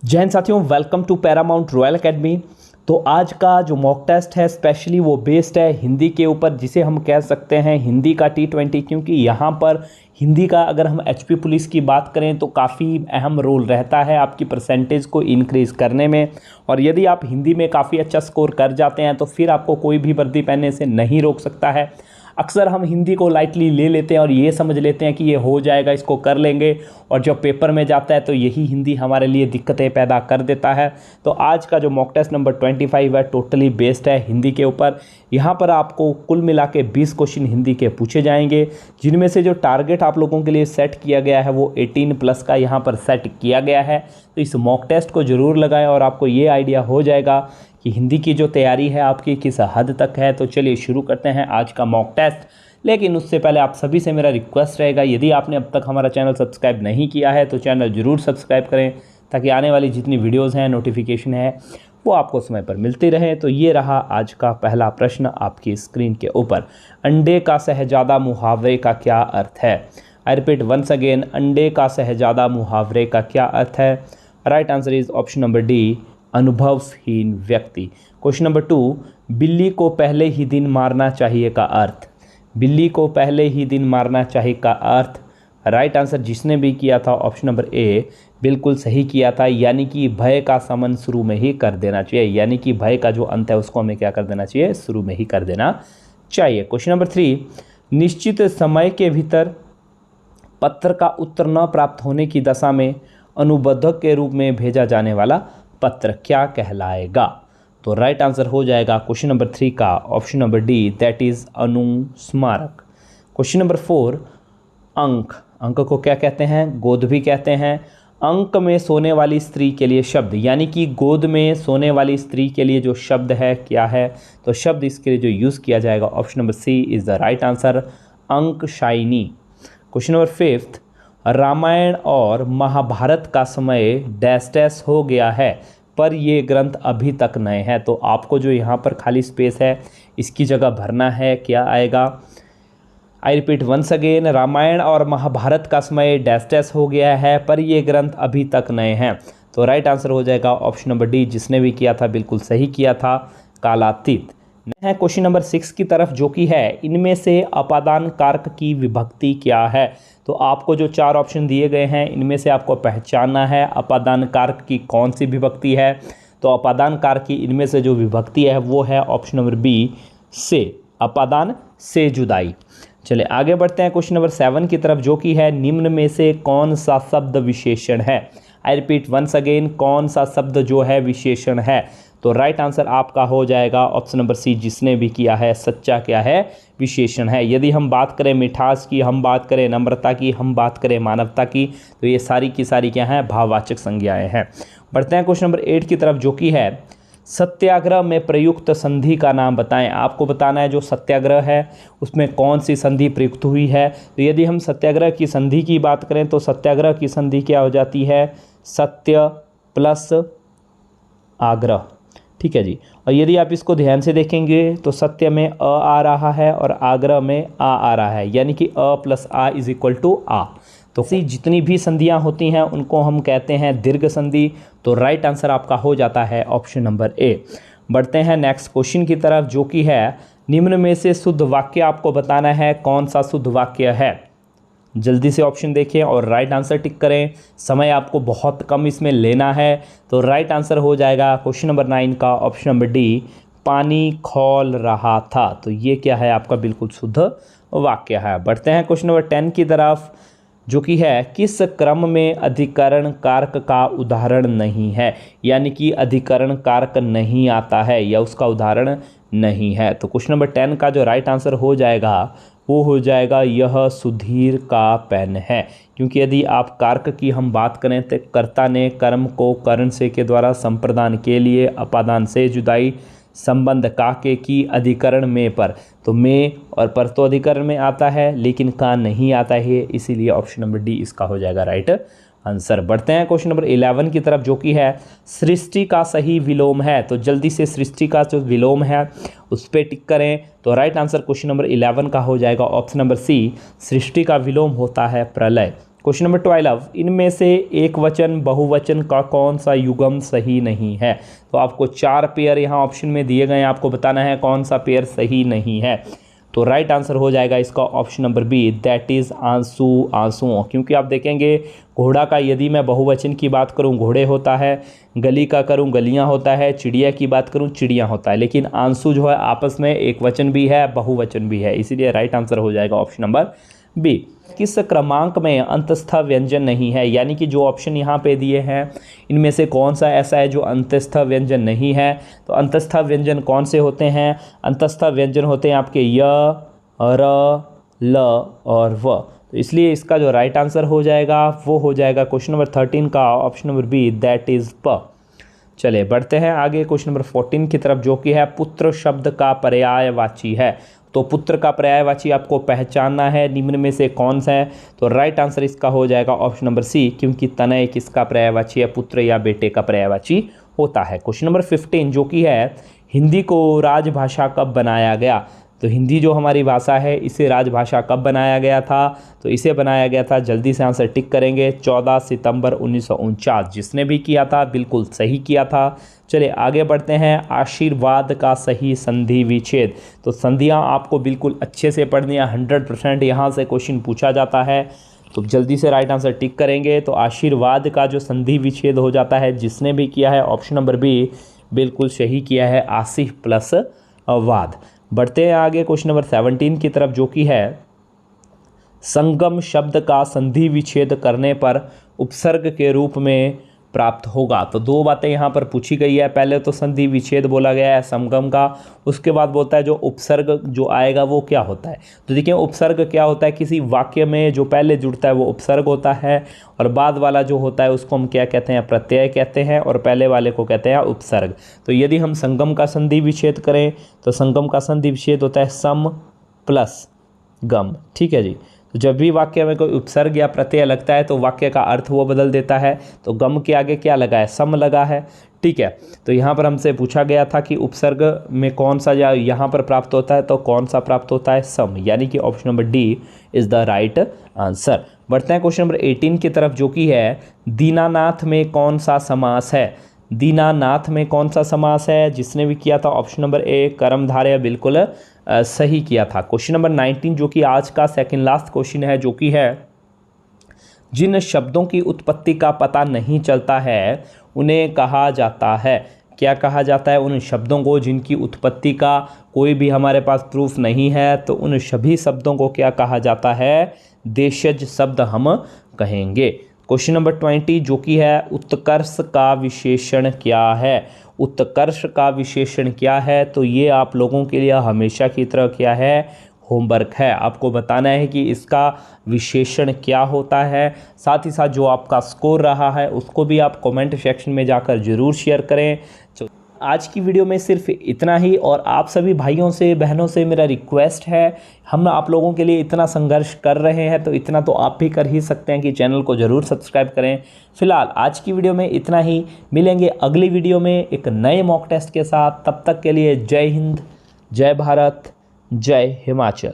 जय हिंद साथियों, welcome to Paramount Royal Academy. तो आज का जो मॉक टेस्ट है स्पेशली वो बेस्ड है हिंदी के ऊपर, जिसे हम कह सकते हैं हिंदी का T20, क्योंकि यहाँ पर हिंदी का अगर हम HP पुलिस की बात करें तो काफ़ी अहम रोल रहता है आपकी परसेंटेज को इंक्रीज़ करने में। और यदि आप हिंदी में काफ़ी अच्छा स्कोर कर जाते हैं तो फिर आपको कोई भी वर्दी पहनने से नहीं रोक सकता है। अक्सर हम हिंदी को लाइटली ले लेते हैं और ये समझ लेते हैं कि ये हो जाएगा, इसको कर लेंगे, और जब पेपर में जाता है तो यही हिंदी हमारे लिए दिक्कतें पैदा कर देता है। तो आज का जो मॉक टेस्ट नंबर 25 है टोटली बेस्ड है हिंदी के ऊपर। यहाँ पर आपको कुल मिला के 20 क्वेश्चन हिंदी के पूछे जाएंगे, जिनमें से जो टारगेट आप लोगों के लिए सेट किया गया है वो 18+ का यहाँ पर सेट किया गया है। तो इस मॉक टेस्ट को ज़रूर लगाएं और आपको ये आइडिया हो जाएगा कि हिंदी की जो तैयारी है आपकी किस हद तक है। तो चलिए शुरू करते हैं आज का मॉक टेस्ट। लेकिन उससे पहले आप सभी से मेरा रिक्वेस्ट रहेगा, यदि आपने अब तक हमारा चैनल सब्सक्राइब नहीं किया है तो चैनल ज़रूर सब्सक्राइब करें, ताकि आने वाली जितनी वीडियोज़ हैं, नोटिफिकेशन है, वो आपको समय पर मिलती रहे। तो ये रहा आज का पहला प्रश्न आपकी स्क्रीन के ऊपर। अंडे का शहजादा मुहावरे का क्या अर्थ है? आई रिपीट वंस अगेन, अंडे का शहजादा मुहावरे का क्या अर्थ है? Right answer is option number D, अनुभवहीन व्यक्ति। क्वेश्चन नंबर 2, बिल्ली को पहले ही दिन मारना चाहिए का अर्थ? बिल्ली को पहले ही दिन मारना चाहिए का अर्थ, राइट आंसर जिसने भी किया था ऑप्शन नंबर ए बिल्कुल सही किया था, यानी कि भय का शमन शुरू में ही कर देना चाहिए। यानी कि भय का जो अंत है उसको हमें क्या कर देना चाहिए? शुरू में ही कर देना चाहिए। क्वेश्चन नंबर 3, निश्चित समय के भीतर पत्र का उत्तर न प्राप्त होने की दशा में अनुबंधक के रूप में भेजा जाने वाला पत्र क्या कहलाएगा? तो राइट आंसर हो जाएगा क्वेश्चन नंबर 3 का option number D, that is अनुस्मारक। क्वेश्चन नंबर 4, अंक को क्या कहते हैं? गोद भी कहते हैं। अंक में सोने वाली स्त्री के लिए शब्द, यानी कि गोद में सोने वाली स्त्री के लिए जो शब्द है क्या है? तो शब्द इसके लिए जो यूज़ किया जाएगा option number C is the right answer, अंकशायिनी। क्वेश्चन नंबर 5, रामायण और महाभारत का समय डैश डैश हो गया है पर ये ग्रंथ अभी तक नए हैं। तो आपको जो यहाँ पर खाली स्पेस है इसकी जगह भरना है, क्या आएगा? I repeat once again, Ramayan और महाभारत का समय डैश डैश हो गया है पर ये ग्रंथ अभी तक नए हैं। तो राइट आंसर हो जाएगा ऑप्शन नंबर डी, जिसने भी किया था बिल्कुल सही किया था, कालातीत है। क्वेश्चन नंबर 6 की तरफ, जो कि है इनमें से अपादान कारक की विभक्ति क्या है? तो आपको जो 4 ऑप्शन दिए गए हैं इनमें से आपको पहचानना है अपादान कारक की कौन सी विभक्ति है। तो अपादान कारक की इनमें से जो विभक्ति है वो है ऑप्शन नंबर बी, से, अपादान से जुदाई। चलिए आगे बढ़ते हैं क्वेश्चन नंबर 7 की तरफ, जो कि है निम्न में से कौन सा शब्द विशेषण है? आई रिपीट वंस अगेन, कौन सा शब्द जो है विशेषण है? तो राइट आंसर आपका हो जाएगा ऑप्शन नंबर सी, जिसने भी किया है, सच्चा क्या है? विशेषण है। यदि हम बात करें मिठास की, हम बात करें नम्रता की, हम बात करें मानवता की, तो ये सारी की सारी क्या हैं? भाववाचक संज्ञाएं हैं। बढ़ते हैं क्वेश्चन नंबर 8 की तरफ, जो कि है सत्याग्रह में प्रयुक्त संधि का नाम बताएं। आपको बताना है जो सत्याग्रह है उसमें कौन सी संधि प्रयुक्त हुई है। तो यदि हम सत्याग्रह की संधि की बात करें तो सत्याग्रह की संधि क्या हो जाती है? सत्य प्लस आग्रह, ठीक है जी। और यदि आप इसको ध्यान से देखेंगे तो सत्य में अ आ रहा है और आग्रह में आ रहा है, यानी कि अ प्लस आ इज इक्वल टू आ। तो जितनी भी संधियां होती हैं उनको हम कहते हैं दीर्घ संधि। तो राइट आंसर आपका हो जाता है ऑप्शन नंबर ए। बढ़ते हैं नेक्स्ट क्वेश्चन की तरफ, जो कि है निम्न में से शुद्ध वाक्य आपको बताना है कौन सा शुद्ध वाक्य है। जल्दी से ऑप्शन देखें और राइट आंसर टिक करें, समय आपको बहुत कम इसमें लेना है। तो राइट आंसर हो जाएगा क्वेश्चन नंबर 9 का ऑप्शन नंबर डी, पानी खौल रहा था। तो ये क्या है? आपका बिल्कुल शुद्ध वाक्य है। बढ़ते हैं क्वेश्चन नंबर 10 की तरफ, जो कि है किस क्रम में अधिकरण कारक का उदाहरण नहीं है? यानी कि अधिकरण कारक नहीं आता है या उसका उदाहरण नहीं है। तो क्वेश्चन नंबर 10 का जो राइट आंसर हो जाएगा वो हो जाएगा यह सुधीर का पेन है। क्योंकि यदि आप कारक की हम बात करें तो कर्ता ने कर्म को कर्ण से के द्वारा संप्रदान के लिए अपादान से जुदाई संबंध काके की अधिकरण में पर, तो में और पर तो अधिकरण में आता है लेकिन का नहीं आता है, इसीलिए ऑप्शन नंबर डी इसका हो जाएगा राइट आंसर। बढ़ते हैं क्वेश्चन नंबर 11 की तरफ, जो कि है सृष्टि का सही विलोम है। तो जल्दी से सृष्टि का जो विलोम है उस पर टिक करें। तो राइट आंसर क्वेश्चन नंबर 11 का हो जाएगा ऑप्शन नंबर सी, सृष्टि का विलोम होता है प्रलय। क्वेश्चन नंबर 12, इनमें से एक वचन बहुवचन का कौन सा युग्म सही नहीं है। तो आपको 4 पेयर यहाँ ऑप्शन में दिए गए हैं, आपको बताना है कौन सा पेयर सही नहीं है। तो राइट आंसर हो जाएगा इसका option number B, that is आंसू, आंसुओं। क्योंकि आप देखेंगे घोड़ा का यदि मैं बहुवचन की बात करूं घोड़े होता है, गली का करूं गलियां होता है, चिड़िया की बात करूं चिड़ियां होता है, लेकिन आंसू जो है आपस में एक वचन भी है बहुवचन भी है, इसीलिए राइट आंसर हो जाएगा ऑप्शन नंबर बी। किस क्रमांक में अंतस्थ व्यंजन नहीं है, यानी कि जो ऑप्शन यहाँ पे दिए हैं इनमें से कौन सा ऐसा है जो अंतस्थ व्यंजन नहीं है। तो अंतस्थ व्यंजन कौन से होते हैं, अंतस्थ व्यंजन होते हैं आपके य, र, ल और व। तो इसलिए इसका जो राइट आंसर हो जाएगा वो हो जाएगा क्वेश्चन नंबर 13 का option number B, that is प। चलिए बढ़ते हैं आगे क्वेश्चन नंबर 14 की तरफ, जो कि है पुत्र शब्द का पर्यायवाची है। तो पुत्र का पर्यायवाची आपको पहचानना है, निम्न में से कौन सा है। तो राइट आंसर इसका हो जाएगा ऑप्शन नंबर सी, क्योंकि तनय किसका पर्यायवाची है, पुत्र या बेटे का पर्यायवाची होता है। क्वेश्चन नंबर 15, जो कि है हिंदी को राजभाषा कब बनाया गया। तो हिंदी जो हमारी भाषा है इसे राजभाषा कब बनाया गया था। तो इसे बनाया गया था, जल्दी से आंसर टिक करेंगे, 14 सितंबर 1949। जिसने भी किया था बिल्कुल सही किया था। चलिए आगे बढ़ते हैं, आशीर्वाद का सही संधि विच्छेद। तो संधियां आपको बिल्कुल अच्छे से पढ़नी है, 100% यहाँ से क्वेश्चन पूछा जाता है। तो जल्दी से राइट आंसर टिक करेंगे। तो आशीर्वाद का जो संधि विच्छेद हो जाता है, जिसने भी किया है ऑप्शन नंबर बी बिल्कुल सही किया है, आसिफ प्लस वाद। बढ़ते हैं आगे क्वेश्चन नंबर 17 की तरफ, जो कि है संगम शब्द का संधि विच्छेद करने पर उपसर्ग के रूप में प्राप्त होगा। तो 2 बातें यहाँ पर पूछी गई है, पहले तो संधि विच्छेद बोला गया है संगम का, उसके बाद बोलता है जो उपसर्ग जो आएगा वो क्या होता है। तो देखिए उपसर्ग क्या होता है, किसी वाक्य में जो पहले जुड़ता है वो उपसर्ग होता है, और बाद वाला जो होता है उसको हम क्या कहते हैं, प्रत्यय कहते हैं, और पहले वाले को कहते हैं उपसर्ग। तो यदि हम संगम का संधि विच्छेद करें तो संगम का संधि विच्छेद होता है सम प्लस गम, ठीक है जी। तो जब भी वाक्य में कोई उपसर्ग या प्रत्यय लगता है तो वाक्य का अर्थ वो बदल देता है। तो गम के आगे क्या लगा है, सम लगा है, ठीक है। तो यहाँ पर हमसे पूछा गया था कि उपसर्ग में कौन सा या यहाँ पर प्राप्त होता है, तो कौन सा प्राप्त होता है, सम, यानी कि option number D is the right answer. बढ़ते हैं क्वेश्चन नंबर 18 की तरफ, जो कि है दीनानाथ में कौन सा समास है। दीनानाथ में कौन सा समास है, जिसने भी किया था ऑप्शन नंबर ए कर्मधारय बिल्कुल सही किया था। क्वेश्चन नंबर 19, जो कि आज का सेकंड लास्ट क्वेश्चन है, जो कि है जिन शब्दों की उत्पत्ति का पता नहीं चलता है उन्हें कहा जाता है। क्या कहा जाता है, उन शब्दों को जिनकी उत्पत्ति का कोई भी हमारे पास प्रूफ नहीं है, तो उन सभी शब्दों को क्या कहा जाता है, देशज शब्द हम कहेंगे। क्वेश्चन नंबर 20, जो कि है उत्कर्ष का विशेषण क्या है। उत्कर्ष का विशेषण क्या है, तो ये आप लोगों के लिए हमेशा की तरह क्या है, होमवर्क है। आपको बताना है कि इसका विशेषण क्या होता है। साथ ही साथ जो आपका स्कोर रहा है उसको भी आप कमेंट सेक्शन में जाकर ज़रूर शेयर करें। तो आज की वीडियो में सिर्फ इतना ही, और आप सभी भाइयों से बहनों से मेरा रिक्वेस्ट है, हम आप लोगों के लिए इतना संघर्ष कर रहे हैं तो इतना तो आप भी कर ही सकते हैं कि चैनल को ज़रूर सब्सक्राइब करें। फिलहाल आज की वीडियो में इतना ही, मिलेंगे अगली वीडियो में एक नए मॉक टेस्ट के साथ। तब तक के लिए जय हिंद, जय भारत, जय हिमाचल।